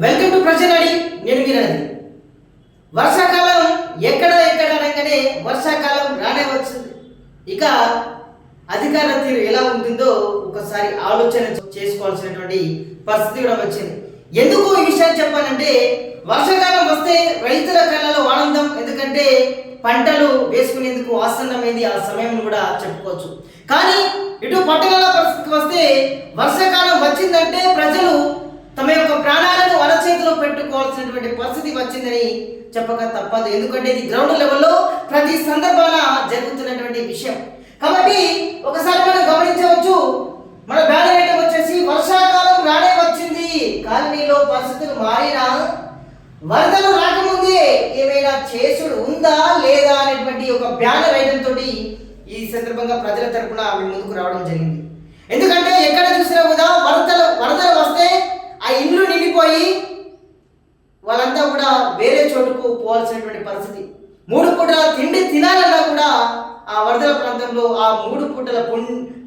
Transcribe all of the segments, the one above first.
Welcome to ప్రజలడి. నేను మీరది. వర్షాకాలం ఎక్కడ అనగానే వర్షాకాలం రానే వచ్చింది. ఇక అధికారుల తీరు ఎలా ఉంటుందో ఒకసారి ఆలోచన చేసుకోవాల్సినటువంటి పరిస్థితి కూడా వచ్చింది. ఎందుకు ఈ విషయం చెప్పానంటే, వర్షాకాలం వస్తే రైతుల కళ్ళలో ఆనందం. ఎందుకంటే పంటలు వేసుకునేందుకు ఆసన్నమైంది ఆ సమయం కూడా చెప్పుకోవచ్చు. కానీ ఇటు పట్టణాల పరిస్థితికి వస్తే వర్షాకాలం వచ్చిందంటే ప్రజలు తమ యొక్క ప్రాణాలను అరచేతిలో పెట్టుకోవాల్సినటువంటి పరిస్థితి వచ్చిందని చెప్పక తప్పదు. ఎందుకంటే ఇది గ్రౌండ్ లెవెల్లో ప్రతి సందర్భాన జరుగుతున్నటువంటి విషయం. కాబట్టి ఒకసారి మనం గమనించవచ్చు, మన బ్యానర్ ఐటమ్ వచ్చేసి వర్షాకాలం రానే వచ్చింది, కాలనీలో పరిస్థితులు మారినా వరదలు రాకముందే ఏమైనా చేసుడు ఉందా లేదా అనేటువంటి ఒక బ్యానర్ ఐటమ్ తోటి ఈ సందర్భంగా ప్రజల తరపున ముందుకు రావడం జరిగింది. ఎందుకంటే ఎక్కడ చూసినా కూడా వరదలు వస్తే ఆ ఇల్లు నిండిపోయి వాళ్ళంతా కూడా వేరే చోటుకు పోవాల్సినటువంటి పరిస్థితి. 3 పూటల తిండి తినాలన్నా కూడా ఆ వరదల ప్రాంతంలో ఆ 3 పూటల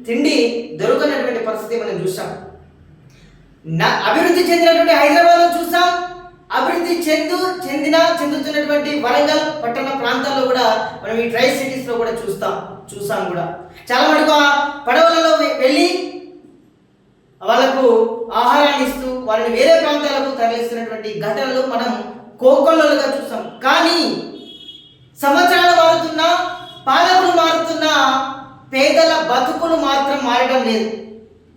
తిండి దొరకనటువంటి పరిస్థితి మనం చూసాం. అభివృద్ధి చెందినటువంటి హైదరాబాద్లో చూసాం, అభివృద్ధి చెందుతున్నటువంటి వరంగల్ పట్టణ ప్రాంతాల్లో కూడా మనం ఈ ట్రై సిటీస్ లో కూడా చూసాం కూడా. చాలా మటుకు పడవలలో వెళ్ళి వాళ్ళకు ఆహారాన్ని ఇస్తూ వాళ్ళని వేరే ప్రాంతాలకు తరలిస్తున్నటువంటి ఘటనలు మనం కోకొల్లలుగా చూసాం. కానీ సంవత్సరాలు మారుతున్నా, పాలకులు మారుతున్నా, పేదల బతుకులు మాత్రం మారడం లేదు.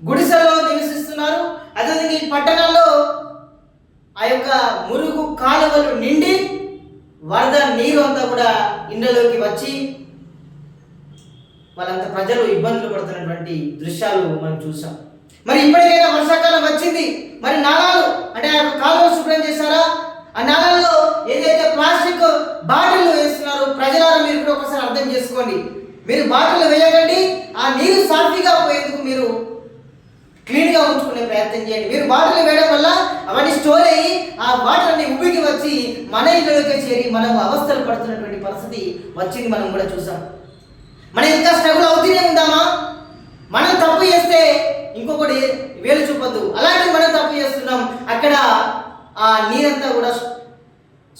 గుడిసెల్లో నివసిస్తున్నారు. అదేవిధంగా ఈ పట్టణాల్లో ఆ యొక్క మురుగు కాలువలు నిండి వరద నీరు అంతా కూడా ఇండ్లలోకి వచ్చి వాళ్ళంతా ప్రజలు ఇబ్బందులు పడుతున్నటువంటి దృశ్యాలు మనం చూసాం. మరి ఇప్పటికైనా వర్షాకాలం వచ్చింది, మరి నాళాలు అంటే ఆ కాలువలు శుభ్రం చేశారా? ఆ నాళాల్లో ఏదైతే ప్లాస్టిక్ బాటిల్ వేస్తున్నారో ప్రజలారా మీరు కూడా ఒకసారి అర్థం చేసుకోండి. మీరు బాటిల్ వేయకండి, ఆ నీరు సాఫీగా పోయేందుకు మీరు క్లీన్గా ఉంచుకునే ప్రయత్నం చేయండి. మీరు బాటిల్ వేయడం వల్ల అవన్నీ స్టోర్ అయ్యి ఆ వాటర్ అన్ని ఉబ్బికి వచ్చి మన ఇంట్లోకి చేరి మనం అవస్థలు పడుతున్నటువంటి పరిస్థితి వచ్చింది. మనం కూడా చూసాం. మనం ఇంకా స్ట్రగుల్ అవుతూనే ఉందామా? మనం తప్పు చేస్తే ఇంకొకటి వేలు చూపొద్దు. అలాంటి మనం తప్పు చేస్తున్నాం. అక్కడ ఆ నీరంతా కూడా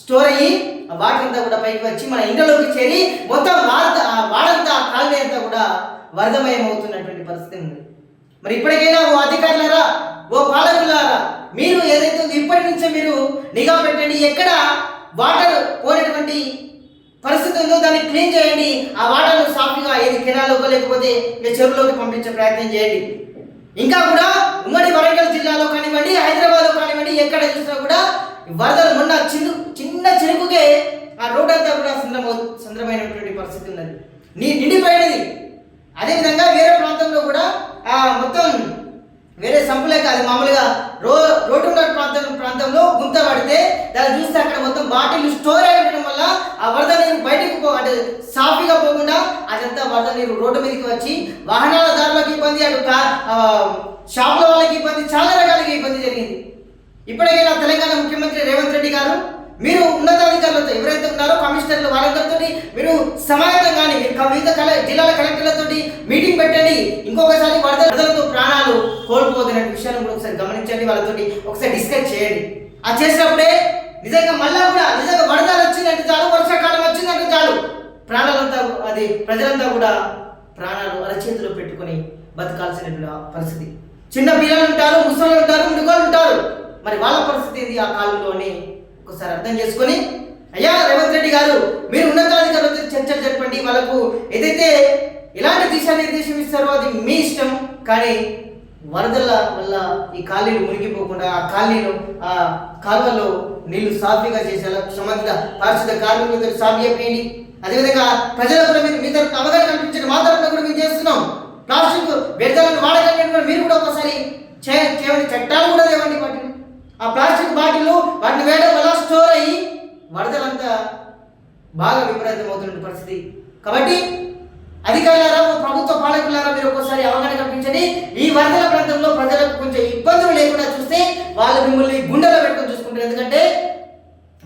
స్టోర్ అయ్యి ఆ వాటర్ అంతా కూడా పైకి వచ్చి మన ఇంట్లోకి చేరి మొత్తం వాడంతా కాలువ అంతా కూడా వరదమయం అవుతున్నటువంటి పరిస్థితి ఉంది. మరి ఇప్పటికైనా ఓ అధికారులారా, ఓ పాలకులారా, మీరు ఏదైతే ఇప్పటి నుంచే మీరు నిఘా పెట్టండి. ఎక్కడ వాటర్ పోయినటువంటి పరిస్థితి ఉందో దాన్ని క్లీన్ చేయండి. ఆ వాటర్ను సాఫీగా ఏది కెనాల్లోకి లేకపోతే చెరువులోకి పంపించే ప్రయత్నం చేయండి. ఇంకా కూడా ఉమ్మడి వరంగల్ జిల్లాలో కానివ్వండి, హైదరాబాద్లో కానివ్వండి, ఎక్కడ చూసినా కూడా వరదలు మొన్న చిన్న చినుకుకే ఆ రోడ్ అంతా కూడా సంద్రమైనటువంటి పరిస్థితి ఉన్నది, నిండిపోయినది. అదేవిధంగా వేరే ప్రాంతంలో కూడా మొత్తం వేరే సంపులే కాదు, మామూలుగా రోడ్డు ఉన్న ప్రాంతంలో గుంత పడితే దాన్ని చూస్తే అక్కడ మొత్తం బాటిల్ స్టోర్ అయ్యడం వల్ల ఆ వరద నీరు బయటకు అంటే సాఫీగా పోకుండా అదంతా వరద నీరు రోడ్డు మీదకి వచ్చి వాహనాల దారులకు ఇబ్బంది, అటు షాపుల వాళ్ళకి ఇబ్బంది, చాలా రకాలుగా ఇబ్బంది జరిగింది. ఇప్పటికైనా తెలంగాణ ముఖ్యమంత్రి రేవంత్ రెడ్డి గారు మీరు ఉన్నతాధికారులతో ఎవరైతే ఉన్నారో కమిషనర్లు వాళ్ళందరితో మీరు సమాయత్తం కానీ వివిధ జిల్లాల కలెక్టర్లతో మీటింగ్ పెట్టండి. ఇంకొకసారి వరదలతో ప్రాణాలు కోల్పోతున్న విషయాన్ని కూడా ఒకసారి గమనించండి, వాళ్ళతో ఒకసారి డిస్కస్ చేయండి. అది చేసినప్పుడే నిజంగా మళ్ళా కూడా నిజంగా వరదలు వచ్చిందంటే చాలు, వర్షాకాలం వచ్చిందంటే చాలు, ప్రాణాలంతా అది ప్రజలంతా కూడా ప్రాణాలు అరచేతిలో పెట్టుకొని బతకాల్సిన పరిస్థితి. చిన్న పిల్లలు ఉంటారు, ముసలు ఉంటారు, మృగాలు ఉంటారు. మరి వాళ్ళ పరిస్థితి ఏంది ఆ కాలంలోనే ఒకసారి అర్థం చేసుకొని, అయ్యా రేవంత్ రెడ్డి గారు మీరు ఉన్నతాధికారులతో చర్చలు జరపండి. వాళ్ళకు ఏదైతే ఎలాంటి దిశానిర్దేశం ఇస్తారో అది మీ ఇష్టం. కానీ వరదల వల్ల ఈ కాలనీలు మునిగిపోకుండా ఆ కాలనీలో ఆ కాలువలో నీళ్లు సాఫీగా చేసేలా సంబంధిత పారిశుద్ధ కార్మికులతో సాఫీ చేయండి. అదేవిధంగా ప్రజలకు మీరు మీ తరఫున అవగాహన కల్పించండి. మా తరఫున కూడా మేము చేస్తున్నాం. ప్లాస్టిక్ వ్యర్థాలను వాడకండి మీరు కూడా ఒకసారి చేయండి. చట్టాలు కూడా లేవండి వాటిని. ఆ ప్లాస్టిక్ బాటిల్ వాటిని వేయడం వల్ల స్టోర్ అయ్యి వరదలంతా బాగా విపరీతం అవుతున్న పరిస్థితి. కాబట్టి అధికారులారా, ప్రభుత్వ పాలకులారా, మీరు ఒక్కసారి అవగాహన కల్పించండి. ఈ వరదల ప్రాంతంలో ప్రజలకు కొంచెం ఇబ్బందులు లేకుండా చూస్తే వాళ్ళు మిమ్మల్ని గుండెలో పెట్టుకొని చూసుకుంటారు. ఎందుకంటే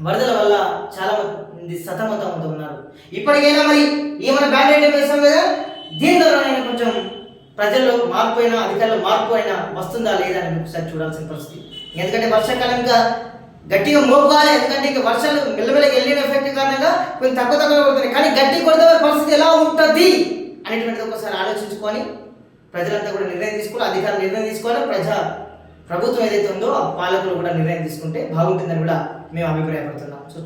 వరదల వల్ల చాలా మంది సతమతం అవుతున్నారు. ఇప్పటికైనా మరి ఏమైనా బ్యాండేడ్ వేసాం కదా, దీని ద్వారా కొంచెం ప్రజల్లో మార్పు అయినా అధికారులు మార్పు అయినా వస్తుందా లేదా అని ఒకసారి చూడాల్సిన పరిస్థితి. ఎందుకంటే వర్షాకాలంగా గట్టిగా మోపుకోవాలి. ఎందుకంటే ఇక వర్షాలు మెల్లమెల్లగా వెళ్ళిన ఎఫెక్ట్ కారణంగా కొంచెం తక్కువ కొడుతున్నాయి. కానీ గట్టి కొడితే పరిస్థితి ఎలా ఉంటుంది అనేటువంటిది ఒకసారి ఆలోచించుకొని ప్రజలంతా కూడా నిర్ణయం తీసుకోవాలి, అధికారులు నిర్ణయం తీసుకోవాలి, ప్రభుత్వం ఏదైతే ఉందో ఆ పాలకులు కూడా నిర్ణయం తీసుకుంటే బాగుంటుందని కూడా మేము అభిప్రాయపడుతున్నాం. సో